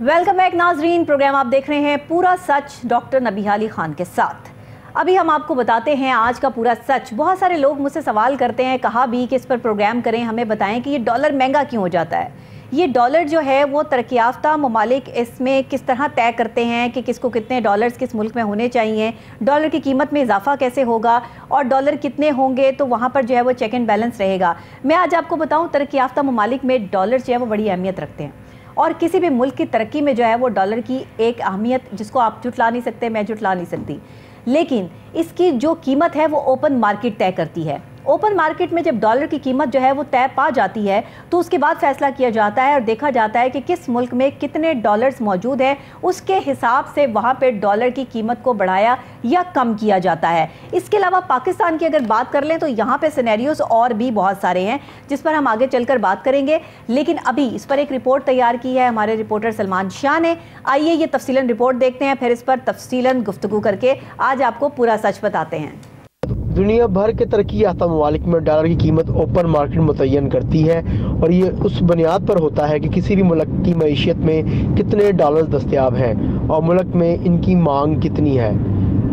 Welcome back नाजरीन। Programme आप देख रहे हैं पूरा सच डॉक्टर नबीहा अली खान के साथ। अभी हम आपको बताते हैं आज का पूरा सच। बहुत सारे लोग मुझसे सवाल करते हैं, कहा भी कि इस पर प्रोग्राम करें, हमें बताएं कि ये डॉलर महंगा क्यों हो जाता है। ये डॉलर जो है वो तरक्की याफ्ता ममालिक इसमें किस तरह तय करते हैं कि किसको कितने डॉलर्स किस मुल्क में होने चाहिए, डॉलर की कीमत में इजाफा कैसे होगा और डॉलर कितने होंगे तो वहाँ पर जो है वो चेक एंड बैलेंस रहेगा। मैं आज आपको बताऊँ तरक्की याफ्ता ममालिक में डॉलर जो है वो बड़ी अहमियत रखते हैं और किसी भी मुल्क की तरक्की में जो है वो डॉलर की एक अहमियत जिसको आप जुटला नहीं सकते, मैं जुटला नहीं सकती, लेकिन इसकी जो कीमत है वो ओपन मार्केट तय करती है। ओपन मार्केट में जब डॉलर की कीमत जो है वो तय पा जाती है तो उसके बाद फैसला किया जाता है और देखा जाता है कि किस मुल्क में कितने डॉलर्स मौजूद हैं, उसके हिसाब से वहाँ पे डॉलर की कीमत को बढ़ाया या कम किया जाता है। इसके अलावा पाकिस्तान की अगर बात कर लें तो यहाँ पे सिनेरियोस और भी बहुत सारे हैं जिस पर हम आगे चलकर बात करेंगे, लेकिन अभी इस पर एक रिपोर्ट तैयार की है हमारे रिपोर्टर सलमान शाह ने। आइए ये तफसीलन रिपोर्ट देखते हैं, फिर इस पर तफसीलन गुफ्तगू करके आज आपको पूरा सच बताते हैं। दुनिया भर के तरक्की याफ्ता ममालिक में डॉलर की कीमत ओपन मार्केट मुतय्यन करती है और ये उस बुनियाद पर होता है कि किसी भी मुल्क की मईशत में कितने डॉलर दस्तयाब हैं और मुल्क में इनकी मांग कितनी है।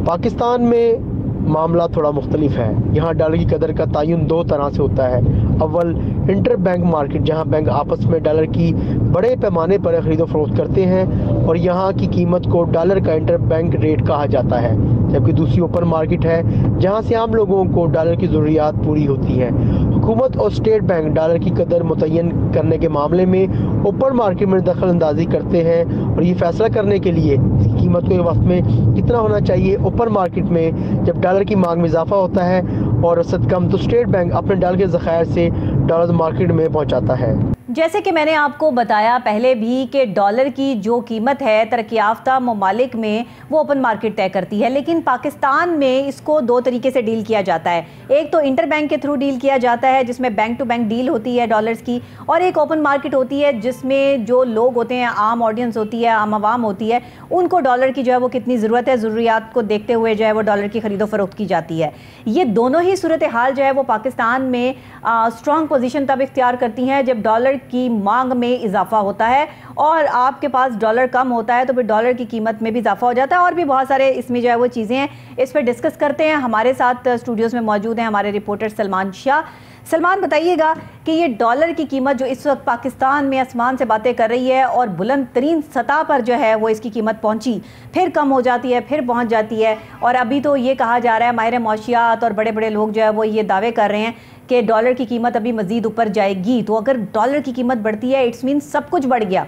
पाकिस्तान में मामला थोड़ा मुख्तलिफ है। यहाँ डॉलर की कदर का तयन दो तरह से होता है। अव्वल इंटर बैंक मार्केट, जहाँ बैंक आपस में डॉलर की बड़े पैमाने पर ख़रीदो फरोख्त करते हैं और यहाँ की कीमत को डॉलर का इंटर बैंक रेट कहा जाता है। जबकि दूसरी ओपन मार्केट है जहाँ से आम लोगों को डॉलर की ज़रूरियात पूरी होती हैं। हुकूमत और स्टेट बैंक डॉलर की कदर मुतय्यन करने के मामले में ओपन मार्केट में दखल अंदाजी करते हैं और ये फैसला करने के लिए इसकी कीमत को वक्त में कितना होना चाहिए। ओपन मार्केट में जब डॉलर की मांग में इजाफा होता है और रसद कम तो स्टेट बैंक अपने डॉलर के ज़खायर से डॉलर मार्केट में पहुँचाता है। जैसे कि मैंने आपको बताया पहले भी कि डॉलर की जो कीमत है तरक्की याफ्ता ममालिक में वो ओपन मार्केट तय करती है, लेकिन पाकिस्तान में इसको दो तरीके से डील किया जाता है। एक तो इंटर बैंक के थ्रू डील किया जाता है जिसमें बैंक टू बैंक डील होती है डॉलर्स की, और एक ओपन मार्केट होती है जिसमें जो लोग होते हैं, आम ऑडियंस होती है, आम आवाम होती है, उनको डॉलर की जो है वो कितनी ज़रूरत है, ज़रूरियात को देखते हुए जो है वो डॉलर की ख़रीदो फरोख्त की जाती है। ये दोनों ही सूरत हाल जो है वो पाकिस्तान में स्ट्रॉन्ग पोजीशन तब इख्तियार करती हैं जब डॉलर की मांग में इजाफा होता है और आपके पास डॉलर कम होता है तो फिर डॉलर की कीमत में भी इजाफा हो जाता है। और भी बहुत सारे इसमें जो है वो चीज़ें हैं, इस पर डिस्कस करते हैं। हमारे साथ स्टूडियोज़ में मौजूद हैं हमारे रिपोर्टर सलमान शाह। सलमान, बताइएगा कि ये डॉलर की कीमत जो इस वक्त पाकिस्तान में आसमान से बातें कर रही है और बुलंद तरीन सतह पर जो है वो इसकी कीमत पहुंची, फिर कम हो जाती है, फिर पहुंच जाती है, और अभी तो ये कहा जा रहा है माहिर मौशियात और बड़े बड़े लोग जो है वो ये दावे कर रहे हैं कि डॉलर की कीमत अभी मज़ीद ऊपर जाएगी। तो अगर डॉलर की कीमत बढ़ती है इट्स मीन सब कुछ बढ़ गया।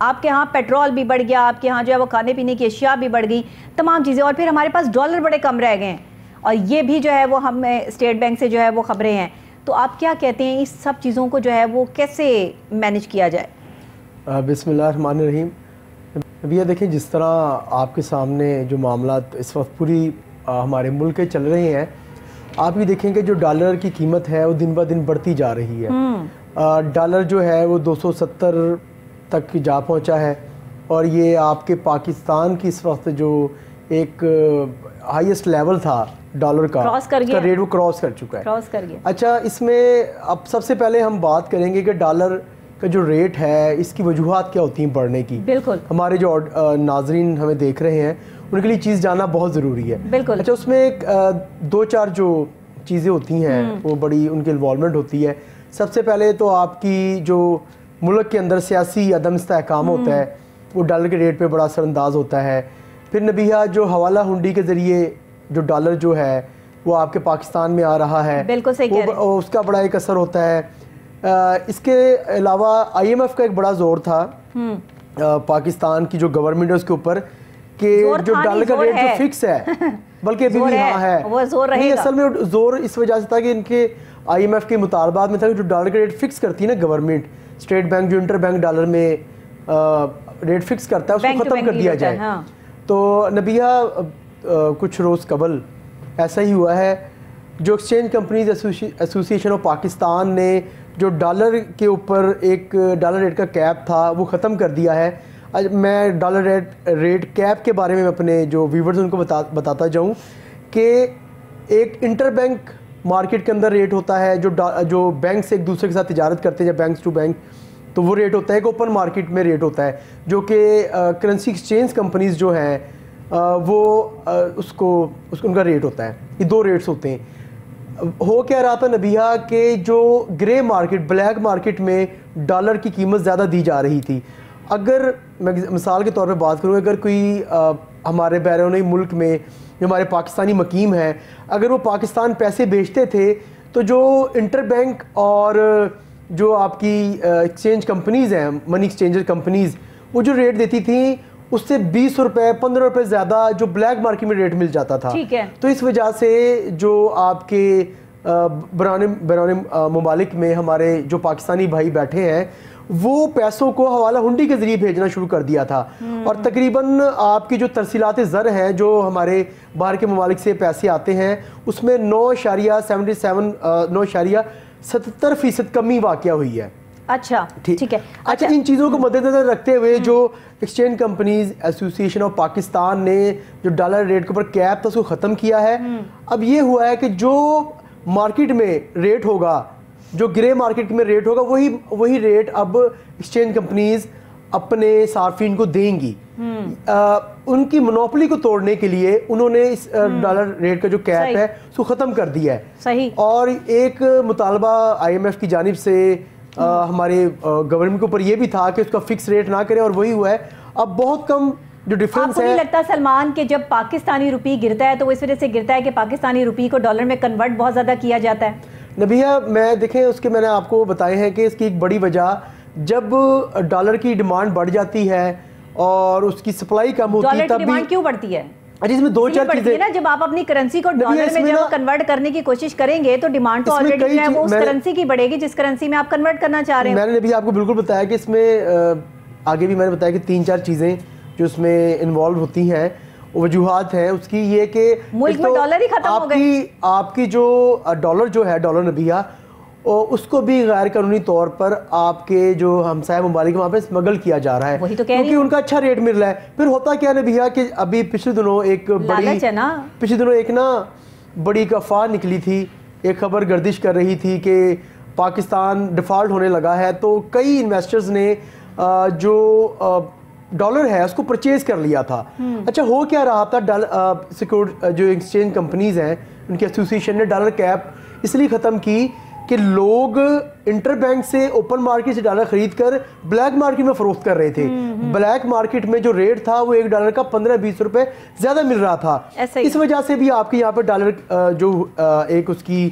आपके यहाँ पेट्रोल भी बढ़ गया, आपके यहाँ जो है वो खाने पीने की अशिया भी बढ़ गई, तमाम चीज़ें, और फिर हमारे पास डॉलर बड़े कम रह गए हैं। और ये भी जो है वो हमें स्टेट बैंक से जो है वो ख़बरें हैं। तो आप क्या कहते हैं इस सब चीज़ों को जो है वो कैसे मैनेज किया जाए? बिस्मिल्लाहिर्रहमानिर्रहीम। भैया देखें, जिस तरह आपके सामने जो मामला इस वक्त पूरी हमारे मुल्क के चल रहे हैं, आप भी देखेंगे जो डॉलर की कीमत है वो दिन ब दिन बढ़ती जा रही है। डॉलर जो है वो 270 तक जा पहुंचा है और ये आपके पाकिस्तान की इस वक्त जो एक हाईएस्ट लेवल था डॉलर का, उसका रेट वो क्रॉस कर चुका है, क्रॉस कर गया। अच्छा, इसमें अब सबसे पहले हम बात करेंगे कि डॉलर का जो रेट है इसकी वजूहात क्या होती हैं बढ़ने की। बिल्कुल, हमारे जो नाजरीन हमें देख रहे हैं उनके लिए चीज़ जानना बहुत ज़रूरी है। बिल्कुल। अच्छा, उसमें एक दो चार जो चीज़ें होती हैं वो बड़ी उनकी इन्वॉल्वमेंट होती है। सबसे पहले तो आपकी जो मुल्क के अंदर सियासी अदम इस्तेहकाम होता है वो डॉलर के रेट पे बड़ा असरअंदाज होता है। फिर नबीहा जो हवाला हुंडी के ज़रिए जो डॉलर जो है वो आपके पाकिस्तान में आ रहा है, बिल्कुल सही कह रहे हैं, उसका बड़ा एक असर होता है। इसके अलावा IMF का एक बड़ा जोर था पाकिस्तान की जो गवर्नमेंट है उसके ऊपर कि जो डॉलर का रेट जो फिक्स है, बल्कि अभी भी यहाँ है, वो जोर रहेगा। नहीं, असल में जोर इस वजह से था कि इनके IMF के मुतालबात में था कि जो डॉलर का रेट फिक्स करती है ना गवर्नमेंट, स्टेट बैंक जो इंटर बैंक डॉलर में रेट फिक्स करता है उसको ख़त्म कर दिया जाए। तो नबीहा कुछ रोज़ कबल ऐसा ही हुआ है। जो exchange companies association of Pakistan ने जो डॉलर के ऊपर एक डॉलर रेट का कैप था वो ख़त्म कर दिया है। आज मैं डॉलर रेट कैप के बारे में अपने जो व्यूवर्स उनको बताता जाऊँ कि एक इंटर बैंक मार्केट के अंदर रेट होता है जो बैंक से एक दूसरे के साथ तिजारत करते हैं, जब बैंक टू बैंक تو وہ ریٹ ہوتا ہے کہ اوپن مارکیٹ میں ریٹ ہوتا ہے، جو کہ کرنسی ایکسچینج کمپنیز جو ہیں وہ ان کا ریٹ ہوتا ہے. یہ دو ریٹس ہوتے ہیں. ہو کیا رہا تھا نبیہ کہ جو گرے مارکیٹ بلیک مارکیٹ میں ڈالر کی قیمت زیادہ دی جا رہی تھی. اگر میں مثال کے طور پہ بات کروں، اگر کوئی ہمارے بیرونی ملک میں جو ہمارے پاکستانی مقیم ہیں، اگر وہ پاکستان پیسے بیچتے تھے تو جو انٹر بینک اور جو آپ کی ایکسچینج کمپنیز ہیں، منی ایکسچینجر کمپنیز، وہ جو ریٹ دیتی تھیں اس سے 20 روپے 15 روپے زیادہ جو بلیک مارکیٹ میں ریٹ مل جاتا تھا. تو اس وجہ سے جو آپ کے بیرونی ممالک میں ہمارے جو پاکستانی بھائی بیٹھے ہیں وہ پیسوں کو حوالہ ہنڈی کے ذریعے بھیجنا شروع کر دیا تھا. اور تقریباً آپ کی جو ترسیلات زر ہیں جو ہمارے باہر کے ممالک سے پیسے آتے ہیں اس میں 9.77% کمی واقع ہوئی ہے. اچھا ٹھیک ہے. اچھا ان چیزوں کو مد نظر رکھتے ہوئے جو ایکسچینج کمپنیز ایسوسی ایشن آف پاکستان نے جو ڈالر ریٹ کے اوپر کیپ تھا اس کو ختم کیا ہے. اب یہ ہوا ہے کہ جو مارکیٹ میں ریٹ ہوگا، جو گرے مارکیٹ میں ریٹ ہوگا، وہی ریٹ اب ایکسچینج کمپنیز اپنے صارفین کو دیں گی. ان کی منوپلی کو توڑنے کے لیے انہوں نے اس ڈالر ریٹ کا جو کیپ ہے اس کو ختم کر دیا ہے. صحیح. اور ایک مطالبہ IMF کی جانب سے ہمارے گورنمنٹ کے اوپر یہ بھی تھا کہ اس کا فکس ریٹ نہ کریں، اور وہی ہوا ہے. اب بہت کم جو ڈیفرنس ہے. آپ کو نہیں لگتا سلمان کہ جب پاکستانی روپی گرتا ہے تو وہ اس وجہ سے گرتا ہے کہ پاکستانی روپی کو ڈالر میں کنورٹ بہت زیادہ کیا جاتا ہے؟ نبیہ میں دیکھیں اس کے میں نے آپ کو بتائے ہیں کہ اس کی ایک بڑی وجہ جب ڈالر کی ڈیمانڈ بڑھ جاتی ہے اور اس کی سپلائی کم ہوتی ہے، تب بھی ڈیمانڈ کیوں بڑھتی ہے؟ اس میں دو چار چیزیں نا، جب آپ اپنی کرنسی کو ڈالر میں جب کنورٹ کرنے کی کوشش کریں گے تو ڈیمانڈ تو آلریڈی جو ہے وہ اس کرنسی کی بڑھے گی جس کرنسی میں آپ کنورٹ کرنا چاہ رہے ہیں. میں نے بھی آپ کو بالکل بتایا کہ اس میں آگے بھی میں نے بتایا کہ 3-4 چیزیں جو اس میں انوالو ہوتی ہیں، وجوہات ہیں اس کی. یہ کہ ملک میں ڈالر ہی ختم ہو گئے. آپ کی جو ڈالر نبیہ اس کو بھی غیر قانونی طور پر آپ کے جو ہمسایہ ممالک وہاں پہ اسمگل کیا جا رہا ہے کیونکہ ان کا اچھا ریٹ مل رہا ہے. پھر ہوتا کیا نبیہ کہ ابھی پچھلے دنوں ایک بڑی افواہ نکلی تھی، ایک خبر گردش کر رہی تھی کہ پاکستان ڈیفالٹ ہونے لگا ہے. تو کئی انویسٹرز نے جو ڈالر ہے اس کو پرچیز کر لیا تھا. اچھا ہو کیا رہا تھا، جو ایکسچینج کمپنیز ہیں ان کی ایسوسیشن نے ڈالر کیپ اس لیے ختم کی کہ لوگ انٹر بینک سے اوپن مارکیٹ سے ڈالر خرید کر بلیک مارکیٹ میں فروخت کر رہے تھے. بلیک مارکیٹ میں جو ریٹ تھا وہ ایک ڈالر کا 15-20 روپے زیادہ مل رہا تھا. اس وجہ سے بھی آپ کے یہاں پہ ڈالر جو ایک اس کی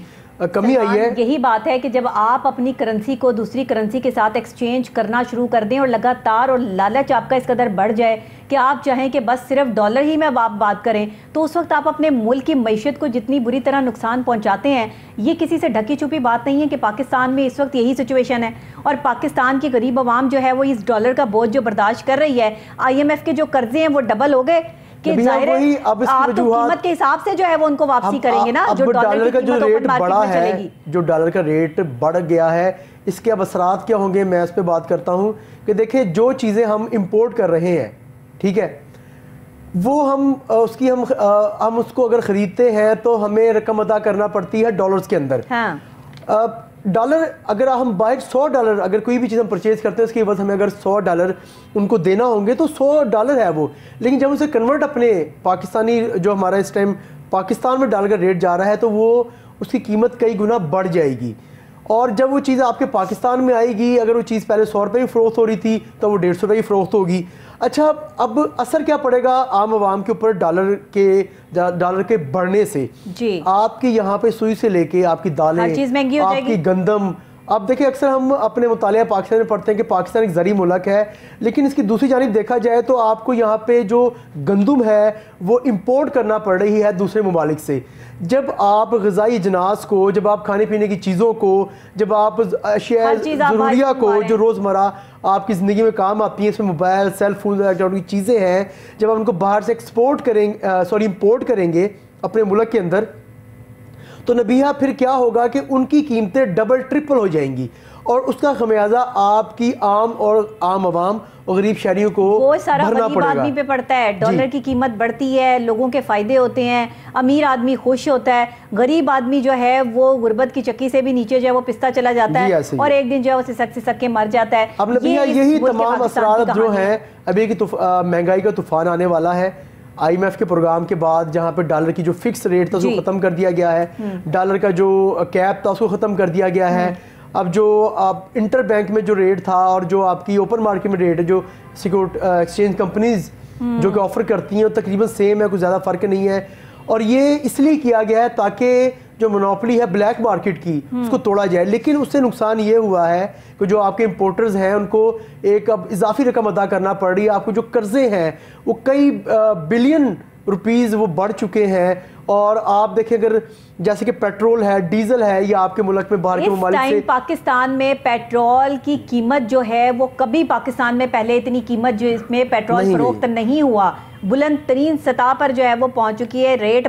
کمی آئی ہے. یہی بات ہے کہ جب آپ اپنی کرنسی کو دوسری کرنسی کے ساتھ ایکسچینج کرنا شروع کر دیں اور لگاتار اور لالچ آپ کا اس قدر بڑھ جائے کہ آپ چاہیں کہ بس صرف ڈالر ہی میں آپ بات کریں، تو اس وقت آپ اپنے ملک کی معیشت کو جتنی بری طرح نقصان پہنچاتے ہیں. یہ کسی سے ڈھکی چھپی بات نہیں ہے کہ پاکستان میں اس وقت یہی سچویشن ہے اور پاکستان کی غریب عوام جو ہے وہ اس ڈالر کا بوجھ جو برداشت کر رہی ہے. IMF کے جو قرضے ہیں وہ ڈبل ہو گئے کہ ظاہر ہے آپ تو قیمت کے حساب سے جو ہے وہ ان کو واپسی کریں گے نا. جو ڈالر کا جو ریٹ بڑھا ہے، جو ڈالر کا ریٹ بڑھ گیا ہے، اس کے اب اثرات کیا ہوں گے میں اس پہ بات کرتا ہوں. کہ دیکھیں جو چیزیں ہم امپورٹ کر رہے ہیں، ٹھیک ہے، وہ ہم اس کو اگر خریدتے ہیں تو ہمیں رقم ادا کرنا پڑتی ہے ڈالرز کے اندر. ڈالر اگر ہم باہر $100 اگر کوئی بھی چیز ہم پرچیز کرتے ہیں اس کے عوض ہمیں اگر $100 ان کو دینا ہوں گے تو $100 ہے وہ. لیکن جب اسے کنورٹ اپنے پاکستانی جو ہمارا اس ٹائم پاکستان میں ڈالر کا ریٹ جا رہا ہے تو وہ اس کی قیمت کئی گنا بڑھ جائے گی. اور جب وہ چیز آپ کے پاکستان میں آئے گی، اگر وہ چیز پہلے 100 روپے ہی فروخت ہو رہی تھی تو وہ 150 روپے ہی فروخت ہوگی. اچھا اب اثر کیا پڑے گا عام عوام کے اوپر ڈالر کے بڑھنے سے؟ جی آپ کی یہاں پہ سوئی سے لے کے آپ کی دالیں، آپ کی گندم. اب دیکھیں اکثر ہم اپنے مطالعہ پاکستان میں پڑھتے ہیں کہ پاکستان ایک زرعی ملک ہے، لیکن اس کی دوسری جانب دیکھا جائے تو آپ کو یہاں پہ جو گندم ہے وہ امپورٹ کرنا پڑ رہی ہے دوسرے ممالک سے. جب آپ غذائی اجناس کو، جب آپ کھانے پینے کی چیزوں کو، جب آپ اشیاء ضروریہ کو جو روزمرہ آپ کی زندگی میں کام آتی ہیں، اس میں موبائل، سیل فون کی چیزیں ہیں، جب آپ ان کو باہر سے امپورٹ کریں گے اپنے ملک کے اندر، تو نبیہ پھر کیا ہوگا کہ ان کی قیمتیں ڈبل ٹرپل ہو جائیں گی. اور اس کا خمیازہ آپ کی عام عوام اور غریب شہریوں کو وہ سارا بھرنا غریب پڑے گا۔ آدمی پہ پڑتا ہے، ڈالر کی قیمت بڑھتی ہے، لوگوں کے فائدے ہوتے ہیں، امیر آدمی خوش ہوتا ہے، غریب آدمی جو ہے وہ غربت کی چکی سے بھی نیچے جو ہے وہ پستہ چلا جاتا ہے اور ایک دن جو ہے وہ سسک کے مر جاتا ہے۔ اب نبیہ یہی تمام اثرات جو ہیں، ابھی کی مہنگائی کا طوفان آنے والا ہے۔ آئی ایم ایف کے پروگرام کے بعد جہاں پہ ڈالر کی جو فکس ریٹ تھا اس کو ختم کر دیا گیا ہے، ڈالر کا جو کیپ تھا اس کو ختم کر دیا گیا ہے۔ اب جو انٹر بینک میں جو ریٹ تھا اور جو آپ کی اوپن مارکیٹ میں ریٹ ہے، جو ایکسچینج کمپنیز جو کہ آفر کرتی ہیں، تقریباً سیم ہے، کوئی زیادہ فرق نہیں ہے۔ اور یہ اس لیے کیا گیا ہے تاکہ جو منوپلی ہے بلیک مارکیٹ کی اس کو توڑا جائے، لیکن اس سے نقصان یہ ہوا ہے کہ جو آپ کے امپورٹرز ہیں ان کو ایک اب اضافی رقم ادا کرنا پڑ رہی ہے۔ آپ کو جو قرضے ہیں وہ کئی بلین روپیز وہ بڑھ چکے ہیں، اور آپ دیکھیں اگر جیسے کہ پیٹرول ہے، ڈیزل ہے، یا آپ کے ملک میں باہر کے ممالک سے پاکستان میں پیٹرول کی قیمت جو ہے وہ کبھی پاکستان میں پہلے اتنی قیمت جو اس میں پیٹرول فروخت نہیں ہوا، بلند ترین سطح پر جو ہے وہ پہنچ چکی ہے۔ ریٹ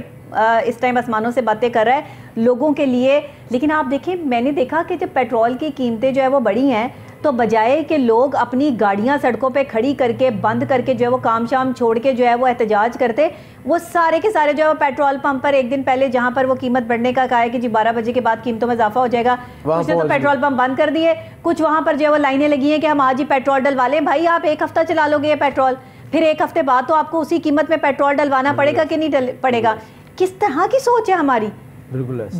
اس ٹائم آسمانوں سے باتیں کر رہا ہے لوگوں کے لیے۔ لیکن آپ دیکھیں، میں نے دیکھا کہ جب پیٹرول کی قیمتیں جو ہے وہ بڑھی ہیں تو بجائے کہ لوگ اپنی گاڑیاں سڑکوں پہ کھڑی کر کے بند کر کے جو ہے وہ کام شام چھوڑ کے جو ہے وہ احتجاج کرتے، وہ سارے کے سارے جو ہے وہ پیٹرول پمپ پر ایک دن پہلے جہاں پر وہ قیمت بڑھنے کا کہا ہے کہ جی 12 بجے کے بعد قیمتوں میں اضافہ ہو جائے گا، کچھ نے تو پیٹرول پمپ بند کر دیے، کچھ وہاں پر جو ہے وہ لائنیں لگی ہیں کہ ہم آج ہی پیٹرول ڈلوا لیں۔ بھائی آپ ایک ہفتہ چلا لو گے یہ پیٹرول، پھر ایک ہفتے بعد تو آپ کو اسی قیمت میں پیٹرول ڈلوانا پڑے گا کہ نہیں پڑے گا؟ کس طرح کی سوچ ہے ہماری؟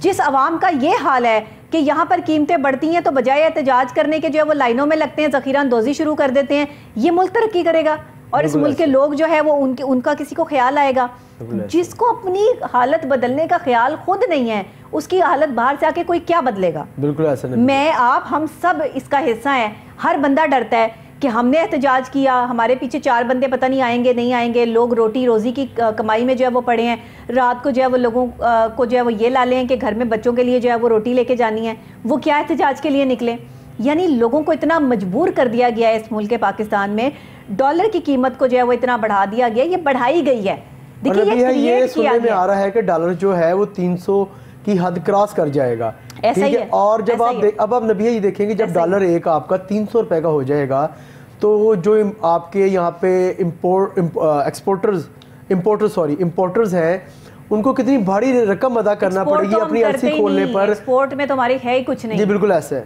جس عوام کا یہ حال ہے کہ یہاں پر قیمتیں بڑھتی ہیں تو بجائے احتجاج کرنے کے جو ہے وہ لائنوں میں لگتے ہیں، ذخیرہ اندوزی شروع کر دیتے ہیں۔ یہ ملک ترقی کرے گا اور اس ملک کے لوگ جو ہے وہ ان کا کسی کو خیال آئے گا؟ جس کو اپنی حالت بدلنے کا خیال خود نہیں ہے، اس کی حالت باہر سے آ کے کوئی کیا بدلے گا؟ بالکل ایسا نہیں۔ میں آپ ہم سب اس کا حصہ ہیں۔ ہر بندہ ڈرتا ہے کہ ہم نے احتجاج کیا، ہمارے پیچھے 4 بندے پتہ نہیں آئیں گے نہیں آئیں گے، لوگ روٹی روزی کی کمائی میں جو ہے وہ پڑے ہیں، رات کو جو ہے وہ لوگوں کو جو ہے وہ یہ لا لیں کہ گھر میں بچوں کے لیے جو ہے وہ روٹی لے کے جانی ہے، وہ کیا احتجاج کے لیے نکلے؟ یعنی لوگوں کو اتنا مجبور کر دیا گیا ہے اس ملک پاکستان میں، ڈالر کی قیمت کو جو ہے وہ اتنا بڑھا دیا گیا، یہ بڑھائی گئی ہے۔ دیکھیے یہ سننے میں آ رہا ہے کہ ڈالر جو ہے وہ 300 کی حد کراس کر جائے گا، ٹھیک ہے؟ اور جب آپ نبیہ یہ دیکھیں گے جب ڈالر ایک آپ کا 300 روپے کا ہو جائے گا تو جو آپ کے یہاں پہ امپورٹرز ہیں ان کو کتنی بھاری رقم ادا کرنا پڑے گی اپنی ایلسی کھولنے پر۔ ایکسپورٹ میں تو ہماری ہے ہی کچھ نہیں۔ جی بالکل ایسا ہے،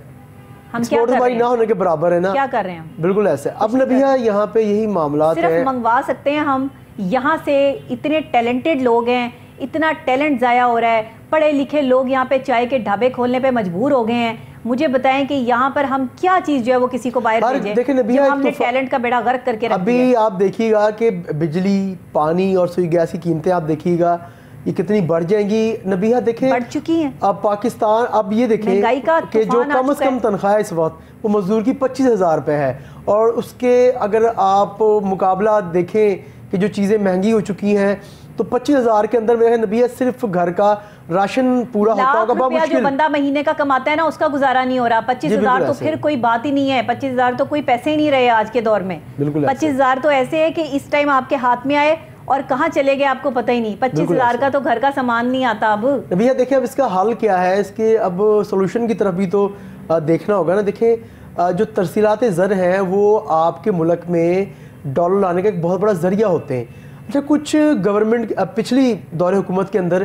ایکسپورٹ ہماری نہ ہونے کے برابر ہے نا، کیا کر رہے ہیں؟ بالکل ایسا ہے۔ اب نبیہ یہاں پہ یہی معاملات ہیں، صرف منگوا سکتے ہیں ہم یہاں سے، اتنے ٹیلنٹڈ لوگ ہیں، اتنا ٹیلنٹ ضائع ہو رہا ہے، پڑھے لکھے لوگ یہاں پہ چائے کے ڈھابے کھولنے پہ مجبور ہو گئے ہیں۔ مجھے بتائیں کہ یہاں پر ہم کیا چیز جو ہے وہ کسی کو باہر بھیجیں جو ہم نے ٹیلنٹ کا بیڑا غرق کر کے رکھ دیا ہے۔ ابھی آپ دیکھیے گا کہ بجلی، پانی اور سوئی گیس کی قیمتیں آپ دیکھیے گا یہ کتنی بڑھ جائیں گی۔ نبیہ دیکھیں بڑھ چکی ہیں۔ اب پاکستان، اب یہ دیکھیں کہ جو کم از کم تنخواہ اس وقت وہ مزدور کی 25,000 روپے ہے، اور اس کے اگر آپ مقابلہ دیکھیں کہ جو چیزیں مہنگی ہو چکی ہیں تو 25,000 کے اندر میرے نبیہ صرف گھر کا راشن پورا ہوتا ہوگا بہت مشکل۔ جو بندہ مہینے کا کماتا ہے نا اس کا گزارا نہیں ہو رہا۔ 25,000 تو پھر کوئی بات ہی نہیں ہے، 25,000 تو کوئی پیسے ہی نہیں رہے آج کے دور میں۔ 25,000 تو ایسے ہے کہ اس ٹائم آپ کے ہاتھ میں آئے اور کہاں چلے گئے آپ کو پتہ ہی نہیں۔ 25,000 کا تو گھر کا سامان نہیں آتا اب۔ نبیہ دیکھیں اب اس کا حل کیا ہے، اس کے اب سولوشن کی طرف بھی تو دیکھنا ہوگا نا۔ دیکھیں جو ترسیلات زر ہیں وہ آپ کے ملک میں ڈالر لانے کا ایک بہت بڑا ذریعہ ہوتے ہیں۔ اچھا کچھ گورنمنٹ پچھلی دور حکومت کے اندر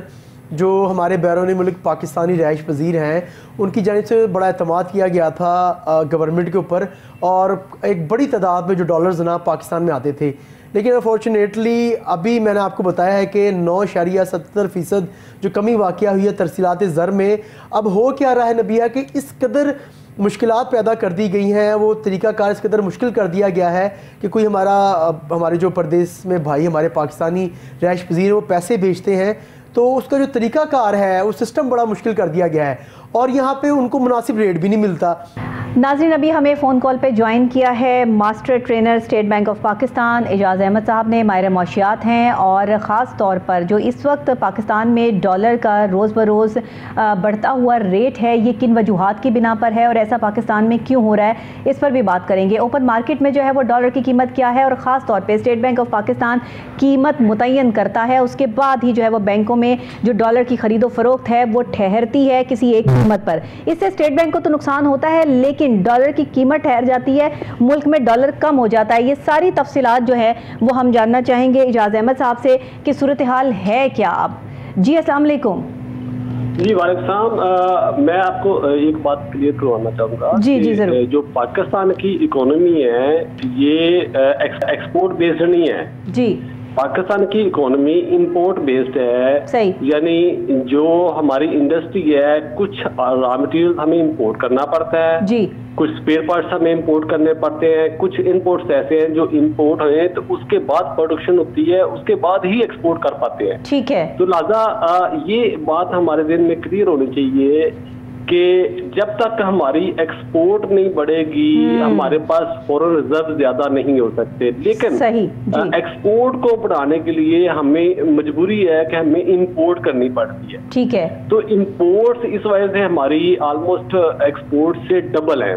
جو ہمارے بیرون ملک پاکستانی رہائش پذیر ہیں ان کی جانب سے بڑا اعتماد کیا گیا تھا گورنمنٹ کے اوپر، اور ایک بڑی تعداد میں جو ڈالرز نا پاکستان میں آتے تھے، لیکن انفارچونیٹلی ابھی میں نے آپ کو بتایا ہے کہ 9.70% جو کمی واقع ہوئی ہے ترسیلات زر میں۔ اب ہو کیا رہا ہے نبیہ کہ اس قدر مشکلات پیدا کر دی گئی ہیں، وہ طریقہ کار اس قدر مشکل کر دیا گیا ہے کہ کوئی ہمارے جو پردیس میں بھائی ہمارے پاکستانی رہائش پذیر وہ پیسے بھیجتے ہیں تو اس کا جو طریقہ کار ہے وہ سسٹم بڑا مشکل کر دیا گیا ہے، اور یہاں پہ ان کو مناسب ریٹ بھی نہیں ملتا۔ ناظرین ابھی ہمیں فون کال پہ جوائن کیا ہے master trainer state bank of Pakistan Ijaz Ahmed sahab نے، ماہر معاشیات ہیں، اور خاص طور پر جو اس وقت پاکستان میں ڈالر کا روز بروز بڑھتا ہوا ریٹ ہے یہ کن وجوہات کی بنا پر ہے اور ایسا پاکستان میں کیوں ہو رہا ہے، اس پر بھی بات کریں گے۔ اوپن مارکیٹ میں جو ہے وہ ڈالر کی قیمت کیا ہے، اور خاص طور پہ اسٹیٹ بینک آف پاکستان قیمت متعین کرتا ہے، اس کے بعد ہی جو ہے وہ بینکوں میں جو ڈالر کی خرید و فروخت ہے وہ ٹھہرتی ہے کسی ایک قیمت پر۔ اس سے اسٹیٹ بینک کو تو نقصان ہوتا ہے، لیکن लेकिन डॉलर की कीमत ठहर जाती है, मुल्क में डॉलर कम हो जाता है। ये सारी तफसीलात जो है वो हम जानना चाहेंगे इजाज़ अहमद साहब से कि सूरत हाल है क्या अब। जी अस्सलाम वालेकुम। जी वालेकुम। मैं आपको एक बात क्लियर करवाना चाहूँगा। जी जी जरूर। जो पाकिस्तान की इकोनॉमी है ये एक्सपोर्ट बेस्ड नहीं है जी। पाकिस्तान की इकोनॉमी इंपोर्ट बेस्ड है। सही। यानी जो हमारी इंडस्ट्री है, कुछ रॉ मटेरियल हमें इंपोर्ट करना पड़ता है जी, कुछ स्पेयर पार्ट्स हमें इंपोर्ट करने पड़ते हैं, कुछ इंपोर्ट्स ऐसे हैं जो इंपोर्ट हैं तो उसके बाद प्रोडक्शन होती है, उसके बाद ही एक्सपोर्ट कर पाते हैं। ठीक है। तो लिहाजा ये बात हमारे दिन में क्लियर होनी चाहिए कि जब तक हमारी एक्सपोर्ट नहीं बढ़ेगी हमारे पास फॉरेन रिजर्व ज्यादा नहीं हो सकते। लेकिन सही एक्सपोर्ट को बढ़ाने के लिए हमें मजबूरी है कि हमें इंपोर्ट करनी पड़ती है। ठीक है। तो इंपोर्ट इस वजह से हमारी ऑलमोस्ट एक्सपोर्ट से डबल है।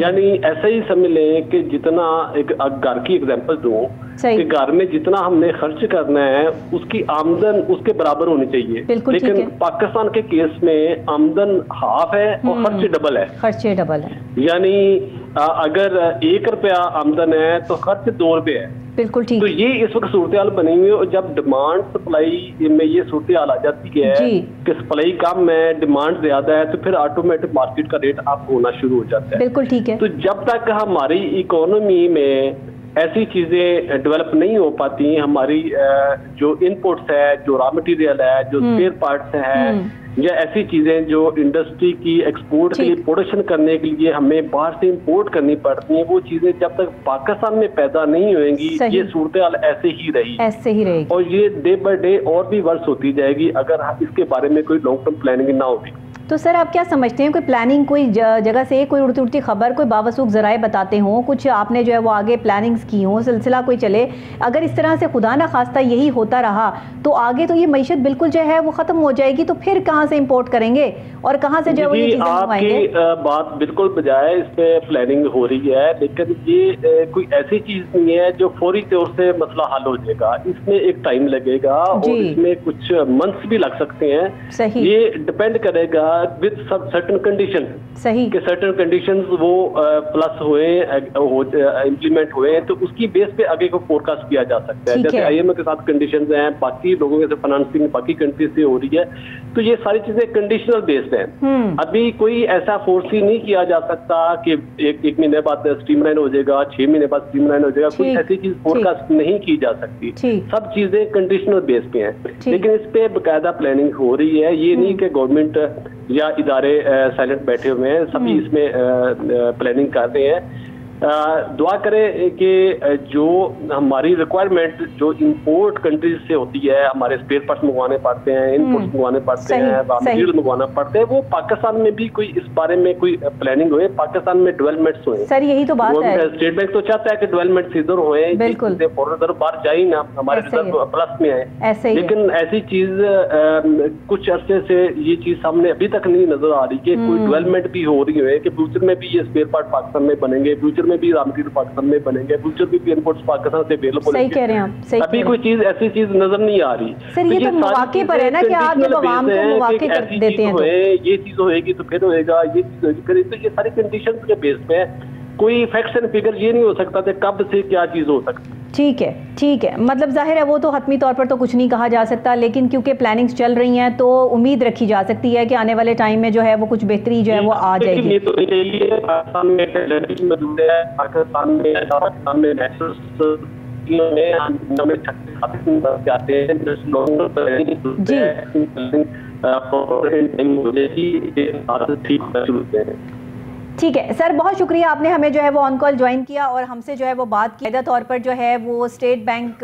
यानी ऐसा ही समझ लें कि जितना एक घर की एग्जांपल दूं कि घर में जितना हमने खर्च करना है उसकी आमदन उसके बराबर होनी चाहिए। लेकिन पाकिस्तान के केस में आमदन हाफ है और खर्चे डबल है। खर्चे डबल है। यानी अगर 1 रुपया आमदन है तो खर्च 2 रुपये है। बिल्कुल ठीक। तो ये इस वक्त सूरत हाल बनी हुई है और जब डिमांड सप्लाई में ये सूरत हाल आ जाती है कि सप्लाई कम है डिमांड ज्यादा है तो फिर ऑटोमेटिक मार्केट का रेट अप होना शुरू हो जाता है। बिल्कुल ठीक है। तो जब तक हमारी इकोनॉमी में ऐसी चीजें डेवलप नहीं हो पाती, हमारी जो इनपुट्स है, जो रॉ मटेरियल है, जो स्पेयर पार्ट्स है या ऐसी चीजें जो इंडस्ट्री की एक्सपोर्ट के लिए प्रोडक्शन करने के लिए हमें बाहर से इंपोर्ट करनी पड़ती हैं, वो चीजें जब तक पाकिस्तान में पैदा नहीं होंगी ये सूरत हाल ऐसे ही रहेगी और ये डे बाय डे और भी वर्स होती जाएगी अगर इसके बारे में कोई लॉन्ग टर्म प्लानिंग ना होगी। तो सर आप क्या समझते हैं, कोई प्लानिंग कोई जगह से कोई उड़ती उड़ती खबर कोई बावसूख ज़राए बताते हों, कुछ आपने जो है वो आगे प्लानिंग्स की हों, सिलसिला कोई चले, अगर इस तरह से खुदा ना खास्ता यही होता रहा तो आगे तो ये मईशत बिल्कुल जो है वो ख़त्म हो जाएगी। तो फिर कहाँ से इंपोर्ट करेंगे और कहाँ से जो है वो ये चीज़ें मंगवाएंगे? आपकी बात बिल्कुल बजाय, इस पे प्लानिंग हो रही है लेकिन ये कोई ऐसी चीज़ नहीं है जो फौरी तौर से मसला हल हो जाएगा। इसमें एक टाइम लगेगा और इसमें कुछ मंथ्स भी लग सकते हैं। सही। ये डिपेंड करेगा विद सर्टेन कंडीशन। सही। कि सर्टेन कंडीशंस वो प्लस हुए इम्प्लीमेंट हुए तो उसकी बेस पे आगे को फोरकास्ट किया जा सकता है। जैसे IMF के साथ कंडीशंस हैं, बाकी लोगों के साथ फाइनेंसिंग बाकी कंट्रीज से हो रही है, तो ये सारी चीजें कंडीशनल बेस्ड हैं। अभी कोई ऐसा फोर्सी नहीं किया जा सकता कि एक महीने बाद स्ट्रीमलाइन हो जाएगा, 6 महीने बाद स्ट्रीमलाइन हो जाएगा, कोई ऐसी चीज फोरकास्ट नहीं की जा सकती। सब चीजें कंडीशनल बेस पे हैं लेकिन इस पे बाकायदा प्लानिंग हो रही है। ये नहीं कि गवर्नमेंट या इदारे साइलेंट बैठे हुए हैं, सभी इसमें प्लानिंग कर रहे हैं। दुआ करें कि जो हमारी रिक्वायरमेंट जो इंपोर्ट कंट्रीज से होती है, हमारे स्पेयर पार्ट्स मंगवाने पड़ते हैं, इनपुट्स मंगवाने पड़ते हैं, रॉ मटेरियल मंगवाना पड़ते हैं, वो पाकिस्तान में भी कोई इस बारे में कोई प्लानिंग हुए, पाकिस्तान में डेवलपमेंट्स हुए। सर यही तो बात है, स्टेट बैंक तो चाहता है कि डेवलपमेंट इधर हुए, बिल्कुल फॉरेन रिजर्व बाहर जाए ना, हमारे रिजर्व प्लस में है। लेकिन ऐसी चीज कुछ अरसे से ये चीज सामने अभी तक नहीं नजर आ रही कि कोई डेवलपमेंट भी हो रही है कि फ्यूचर में भी ये स्पेयर पार्ट पाकिस्तान में बनेंगे, फ्यूचर में भी रॉ मटेरियल पाकिस्तान में बनेंगे, फ्यूचर में भी इनपुट्स पाकिस्तान से अवेलेबल सही कह रहे हैं आप। सही अभी कोई चीज ऐसी चीज नजर नहीं आ रही। सर ये तो मौके पर है ना कि आप जब आवाम को मौके कर देते हैं तो ये चीज होएगी तो फिर होएगा, ये चीज होएगी फिर, तो ये सारी कंडीशंस के बेस पे कोई फैक्ट्स एंड फिगर ये नहीं हो सकता कि कब से क्या चीज हो सकती। ठीक है, ठीक है, मतलब जाहिर है वो तो हतमी तौर पर तो कुछ नहीं कहा जा सकता, लेकिन क्योंकि प्लानिंग्स चल रही हैं तो उम्मीद रखी जा सकती है कि आने वाले टाइम में जो है वो कुछ बेहतरी जो है वो आ जाएगी। ठीक है सर, बहुत शुक्रिया, आपने हमें जो है वो ऑन कॉल ज्वाइन किया और हमसे जो है वो बात की। ज़्यादा तौर पर जो है वो स्टेट बैंक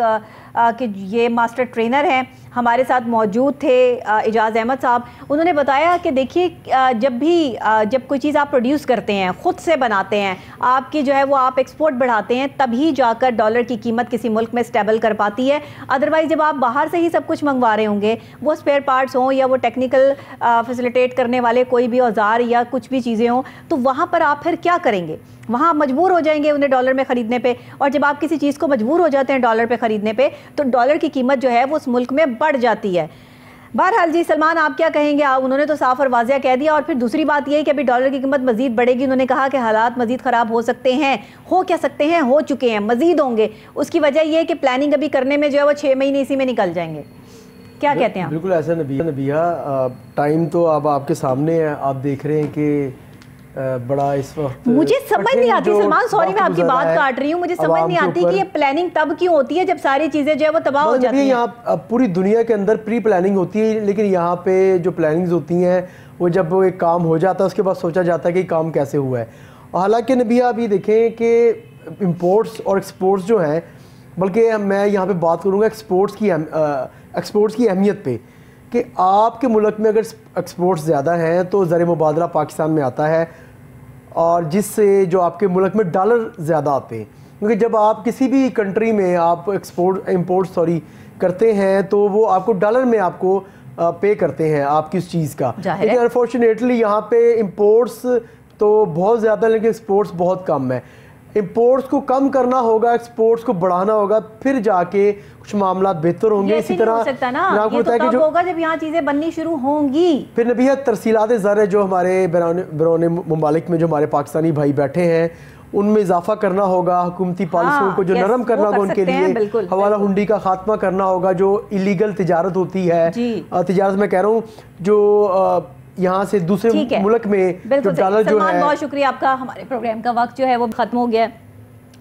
के ये मास्टर ट्रेनर हैं, हमारे साथ मौजूद थे इजाज़ अहमद साहब। उन्होंने बताया कि देखिए जब कोई चीज़ आप प्रोड्यूस करते हैं, ख़ुद से बनाते हैं, आपकी जो है वो आप एक्सपोर्ट बढ़ाते हैं, तभी जाकर डॉलर की कीमत किसी मुल्क में स्टेबल कर पाती है। अदरवाइज़ जब आप बाहर से ही सब कुछ मंगवा रहे होंगे, वो स्पेयर पार्ट्स हों या वो टेक्निकल फैसिलिटेट करने वाले कोई भी औजार या कुछ भी चीज़ें हों, तो वहाँ पर आप फिर क्या करेंगे? वहाँ आप मजबूर हो जाएंगे उन्हें डॉलर में ख़रीदने पे, और जब आप किसी चीज़ को मजबूर हो जाते हैं डॉलर पे ख़रीदने पे, तो डॉलर की कीमत जो है वो उस मुल्क में बढ़ जाती है। बहरहाल जी सलमान, आप क्या कहेंगे? उन्होंने तो साफ और वाज़िया कह दिया, और फिर दूसरी बात ये है कि अभी डॉलर की कीमत मजीद बढ़ेगी। उन्होंने कहा कि हालात मजीद ख़राब हो सकते हैं, हो क्या सकते हैं, हो चुके हैं, मजीद होंगे। उसकी वजह यह है कि प्लानिंग अभी करने में जो है वो 6 महीने इसी में निकल जाएंगे। क्या कहते हैं? बिल्कुल ऐसा नबिया, टाइम तो अब आपके सामने है, आप देख रहे हैं कि बड़ा इस वक्त मुझे समझ नहीं आती सलमान, सॉरी मैं आपकी बात काट रही हूँ, मुझे समझ नहीं आती कि ये प्लानिंग तब क्यों होती है जब सारी चीजें जो है वो तबाह हो जाती हैं। यहाँ पूरी दुनिया के अंदर प्री प्लानिंग होती है, लेकिन यहाँ पे जो प्लानिंग्स होती हैं वो जब वो एक काम हो जाता है उसके बाद सोचा जाता है कि काम कैसे हुआ है। हालांकि नबिया अभी देखें कि इम्पोर्ट्स और एक्सपोर्ट्स जो हैं, बल्कि मैं यहाँ पे बात करूँगा एक्सपोर्ट्स की अहमियत पे, कि आपके मुल्क में अगर एक्सपोर्ट्स ज़्यादा हैं तो ज़र मुबादला पाकिस्तान में आता है, और जिससे जो आपके मुल्क में डॉलर ज़्यादा आते हैं, क्योंकि जब आप किसी भी कंट्री में आप इंपोर्ट करते हैं तो वो आपको डॉलर में आपको पे करते हैं आपकी उस चीज़ का। लेकिन अनफॉर्चुनेटली यहाँ पे इंपोर्ट्स तो बहुत ज़्यादा, लेकिन एक्सपोर्ट्स बहुत कम है। इंपोर्ट्स को कम करना होगा, एक्सपोर्ट्स को बढ़ाना होगा, फिर जाके कुछ मामला बेहतर होंगे। इसी तरह ये तो तब होगा जब यहाँ चीजें बननी शुरू होंगी। फिर नबिया तरसीलात ज़र है जो हमारे बैरून मुमालिक में जो हमारे पाकिस्तानी भाई बैठे हैं उनमें इजाफा करना होगा, हुकूमती पॉलिसियों को जो नरम करना होगा उनके लिए, हवाला हुंडी का खात्मा करना होगा, जो इलीगल तिजारत होती है, तिजारत मैं कह रहा हूँ जो यहाँ से दूसरे मुल्क में जो डॉलर जो है। बहुत शुक्रिया आपका, हमारे प्रोग्राम का वक्त जो है वो खत्म हो गया।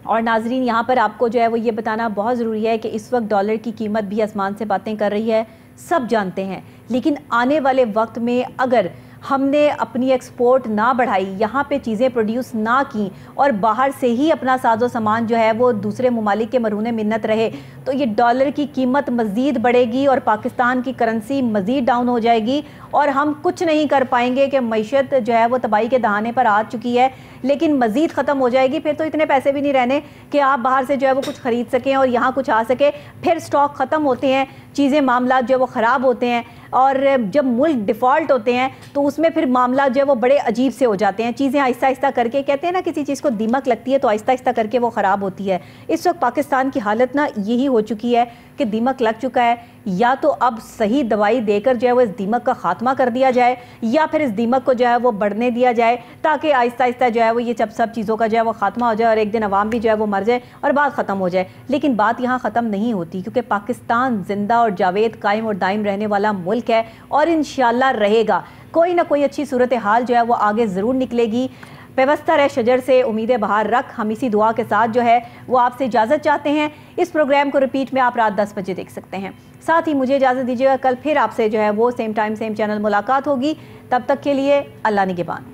और नाजरीन, यहाँ पर आपको जो है वो ये बताना बहुत ज़रूरी है कि इस वक्त डॉलर की कीमत भी आसमान से बातें कर रही है, सब जानते हैं। लेकिन आने वाले वक्त में अगर हमने अपनी एक्सपोर्ट ना बढ़ाई, यहाँ पे चीज़ें प्रोड्यूस ना की और बाहर से ही अपना साजो सामान जो है वो दूसरे ममालिक के मरूने मिन्नत रहे, तो ये डॉलर की कीमत मज़ीद बढ़ेगी और पाकिस्तान की करेंसी मज़ीद डाउन हो जाएगी और हम कुछ नहीं कर पाएंगे कि मईशत जो है वो तबाही के दहाने पर आ चुकी है, लेकिन मज़ीद ख़त्म हो जाएगी। फिर तो इतने पैसे भी नहीं रहने कि आप बाहर से जो है वो कुछ ख़रीद सकें और यहाँ कुछ आ सके। फिर स्टॉक ख़त्म होते हैं, चीज़ें मामला जो है वो ख़राब होते हैं, और जब मुल्क डिफ़ॉल्ट होते हैं तो उसमें फिर मामला जो है वो बड़े अजीब से हो जाते हैं। चीज़ें आहिस्ता आहिस्ता करके, कहते हैं ना किसी चीज़ को दीमक लगती है तो आहिस्ता आहिस्ता करके वो ख़राब होती है। इस वक्त पाकिस्तान की हालत ना यही हो चुकी है कि दीमक लग चुका है। या तो अब सही दवाई देकर जो है वो इस दीमक का खात्मा कर दिया जाए, या फिर इस दीमक को जो है वो बढ़ने दिया जाए, ताकि आहिस्ता आहिस्ता जो है वो ये सब चीज़ों का जो है वो खात्मा हो जाए और एक दिन अवाम भी जो है वो मर जाए और बात ख़त्म हो जाए। लेकिन बात यहाँ ख़त्म नहीं होती, क्योंकि पाकिस्तान जिंदा और जावेद कायम और दायम रहने वाला मुल्क है और इंशाअल्लाह रहेगा। कोई ना कोई अच्छी सूरत हाल जो है वो आगे ज़रूर निकलेगी। पेवस्ता रह शजर से उम्मीदें बहार रख, हम इसी दुआ के साथ जो है वो आपसे इजाज़त चाहते हैं। इस प्रोग्राम को रिपीट में आप रात 10 बजे देख सकते हैं। साथ ही मुझे इजाज़त दीजिएगा, कल फिर आपसे जो है वो सेम टाइम सेम चैनल मुलाकात होगी। तब तक के लिए अल्लाह निगहबान।